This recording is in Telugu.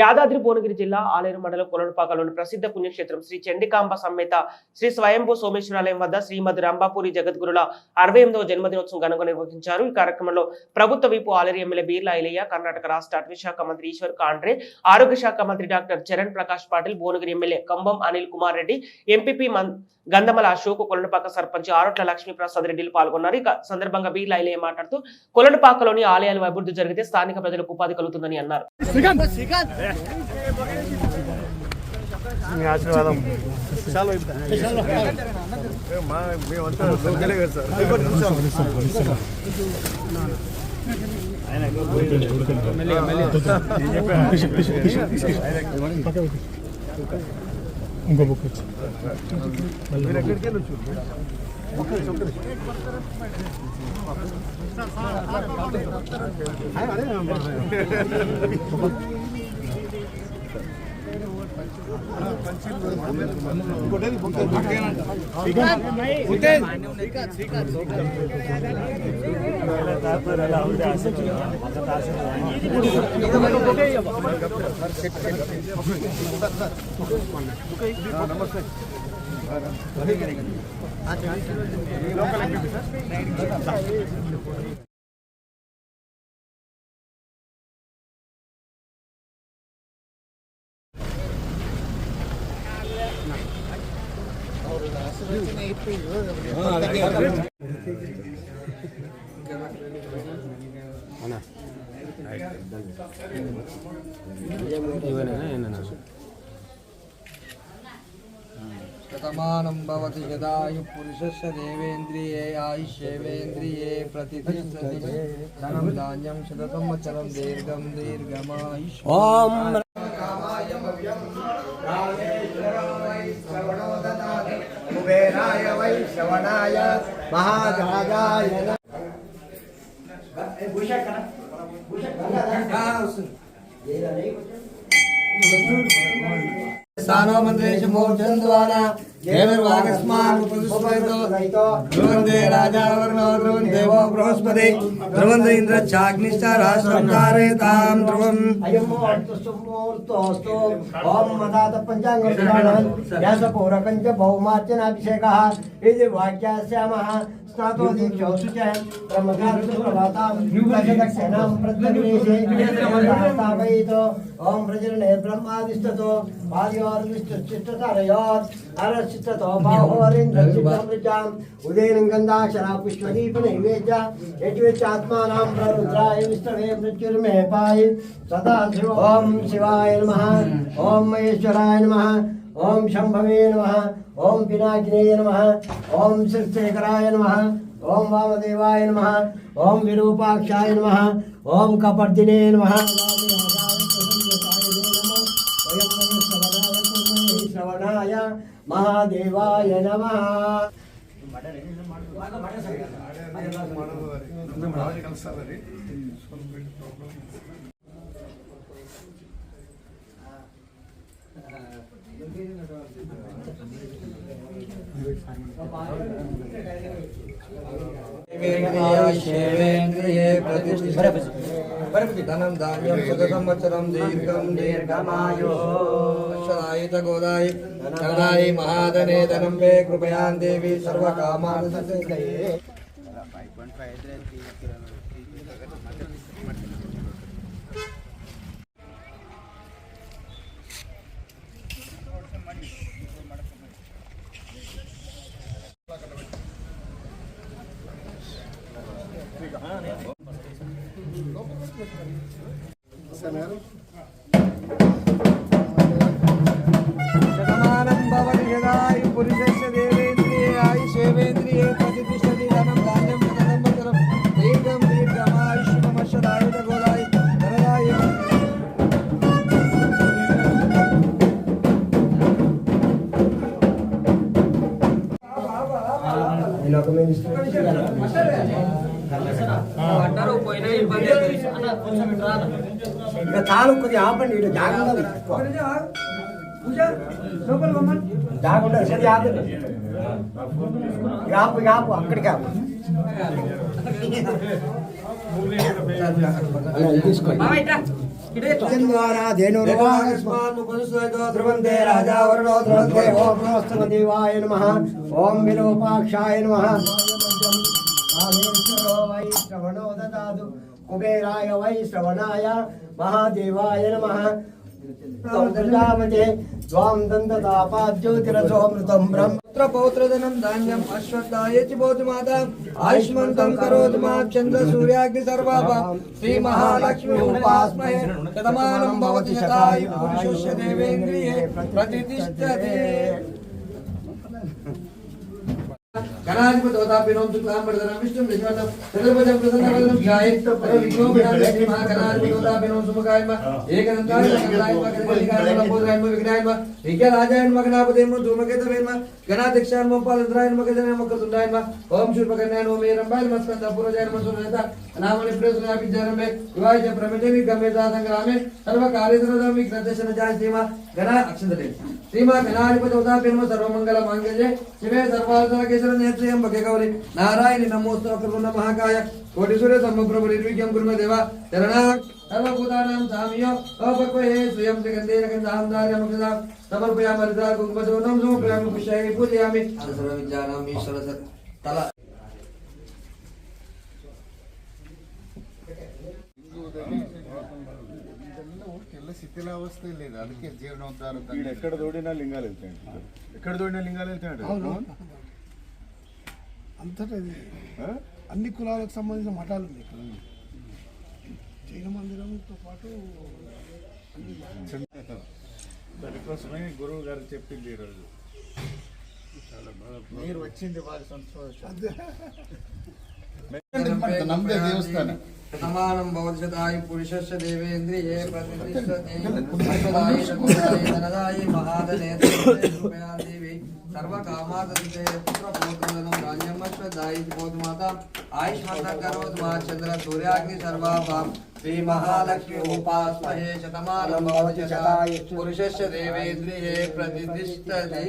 యాదాద్రి భువనగిరి జిల్లా ఆలేరు మండలం కొలనుపాకలోని ప్రసిద్ధ పుణ్యక్షేత్రం శ్రీ చండికాంబ సమేత శ్రీ స్వయంభూ సోమేశ్వరాలయం వద్ద శ్రీమద్ రంభాపురి జగద్గురుల 68వ జన్మదినోత్సవం ఘనంగా నిర్వహించారు. ఈ కార్యక్రమంలో ప్రభుత్వ విపు ఆలేరు ఎమ్మెల్యే బీర్లా ఐలయ్య, కర్ణాటక రాష్ట్ర అటవీ శాఖ మంత్రి ఈశ్వర్ ఖండ్రే, ఆరోగ్య శాఖ మంత్రి డాక్టర్ చరణ్ ప్రకాష్ పాటిల్, భువనగిరి ఎమ్మెల్యే కంబం అనిల్ కుమార్ రెడ్డి, ఎంపీపీ గంధమల అశోక్, కొలనుపాక సర్పంచ్ ఆరోట్ల లక్ష్మీప్రసాద్ రెడ్డిలు పాల్గొన్నారు. ఈ సందర్భంగా బీర్లా ఐలయ్య మాట్లాడుతూ కొలనుపాకలోని ఆలయాలు అభివృద్ధి జరిగితే స్థానిక ప్రజలకు ఉపాధి కలుగుతుందని అన్నారు. ఆశీర్వాదం ఇంకో బుక్ వచ్చి शतमानं भवति यदायु पुरुषस्य देवेन्द्रिये आयुष्येवेन्द्रिये प्रतिष्ठति धनं धान्यं शतसंवत्सरं दीर्घं दीर्घमायुष्यम् कुबेराय वै श्रवणाय महाराजाय सानो मंत्रेश मोर्चन द्वारा देवर्वागस्मान पुष्पैतो ध्रुवन्ते राजा वर्णो ध्रुवन्ते वो बृहस्पति ध्रुवन्ते इंद्र चाग्निष्ठा राष्ट्रं कारयतां ध्रुवम् अयमो अर्थसुमुहूर्तोऽस्तु ओम मदात पंचांगं व्यासपूरकञ्च भौमार्चनाभिषेकः इति वाक्यास्यामः स्नातो दीक्षोऽस्तु च ब्रह्मकार्यप्रभातां दशदक्षिणां प्रत्यग्नेशे स्थापयितो ओम प्रजनने ब्रह्मादिष्टतो आदिवारविष्टचित्ततरयोत् अरचित्ततो बाहोरिन्द्रचित्तमृजाम् उदयनं गन्धाक्षरा पुष्पदीपनैवेद्य यज्वेच्चात्मानां प्ररुद्राय विष्णवे मृत्युर्मे पाहि सदा ओम शिवाय नमः ओम महेश्वराय नमः ओम शंभवे नमः ओम पिनाकिने नमः ओम शिवशेखराय नमः ओम वामदेवाय नमः ओम विरूपाक्षाय नमः ओम कपर्दिने नमः श्रवणाय महादेवाय नमः धनं धान्यं शतसंवत्सरं दीर्घं दीर्घमायुः अक्षरायित गोदायि धनायि महाधने धनं मे कृपयां देवी सर्वकामान् सिद्धये शतमानं भवति यदायु पुरुषस्य देवेन्द्रिये आयुष्येवेन्द्रिये प्रतिष्ठति धनं धान्यं शतसंवत्सरं दीर्घं दीर्घमायुष्यमशदायुध गोदाय धनदाय చాలు కొద్దిగా ఆపండి జాగ్రత్త జాగ్రత్త సరి ఆపండి ఆపు ఆపు అక్కడికి ఆపు రాజా వరుణో ధ్రువంతే ఓం నమస్తమదేవాయ నమః ఓం విరూపాక్షాయ నమః వై శ్రవణో దదాతు కుబేరాయ వై శ్రవణాయ మహాదేవాయ నమః త్వాం దందతాపాజ్యోతిరసోమృతం బ్రహ్మపుత్ర పౌత్రధనం ధాన్యం అశ్వత్థాయ చి భవతు మాతా ఆయుష్మంతం కరోతు మా చంద్ర సూర్యాగ్ని సర్వాభ శ్రీ మహాలక్ష్మి ఉపాస్మహే శతమానం భవతి శతాయు పురుషస్య దేవేంద్రియే ప్రతిష్ఠతే గణాధిపతోదాపినోం శుక్లాంబరధరం విష్ణుం విశ్వతం చతుర్భుజం ప్రసన్నవదనం ధ్యాయేత్ విఘ్నోపశాంతయే శ్రీ మహాగణాధిపతోదాపినోం సుముఖాయ ఏకదంతాయ మంగళాయ గణపతికాయ లంబోదరాయ విఘ్నాయ విఘ్నరాజాయ గణాపతేయ ధూమకేతవే గణాధ్యక్షాయ పాలద్రాయ గజాయ మకతుండాయ ఓం శూర్పకర్ణాయ ఓం ఏరంబాయ నమస్కంద పూర్వజాయ నమస్సునేత నామని ప్రసన్నాయ విద్యారంభే వివాహ ప్రమేజని గమ్యతా సంగ్రామే సర్వకార్యసర్వదం విఘ్నదశన జాయ శ్రీమా గణ అక్షంతతే శ్రీమా గణాధిపతోదాపినోం సర్వమంగళ మాంగళ్యే శివే సర్వార్థకేశర నేత్రయం భగే గౌరి నారాయణి నమోస్తు అకృణ మహాకాయ కోటి సూర్య సమప్రభు నిర్విఘ్నం కుర్మ దేవ చరణా సర్వభూతానాం సామ్యో అపక్వయే స్వయం శ్రీగంధేన గంధాంధార్యమకృతా సమర్పయామి హరిద్రా కుంకుమచూర్ణం సమర్పయామి పుష్పైః పూజయామి సర్వ విద్యానాం ఈశ్వర తల శిథిలావస్థ లేదు, అందుకే జీవనోద్ధారం. ఎక్కడ తోడినా లింగాలు వెళ్తాయండి, ఎక్కడ తోడినా లింగాలు వెళ్తాయండి. అంతటా అన్ని కులాలకు సంబంధించిన మఠాలు ఉన్నాయి ఇక్కడ. జైన మందిరంతో పాటు దానికోసమే గురువు గారు చెప్పింది ఈరోజు. మీరు వచ్చింది వారి సంతోషం. నమ్మే దేవస్థానం సమానం భవతి పురుషస్య దేవేంద్రియే ప్రతిష్ఠతే ధనదాయ మహాదనేదేవి సర్వకామాదంతే పుత్రపౌత్రధనం ధాన్యమశ్వదాయి భవతు మాతా ఆయుష్మంతం కరోతు మా చంద్ర సూర్యాగ్ని సర్వాభాం శ్రీ మహాలక్ష్మి ఉపాస్మహే శతమానం భవతి శతాయు పురుషస్య దేవేంద్రియే ప్రతిష్ఠతే.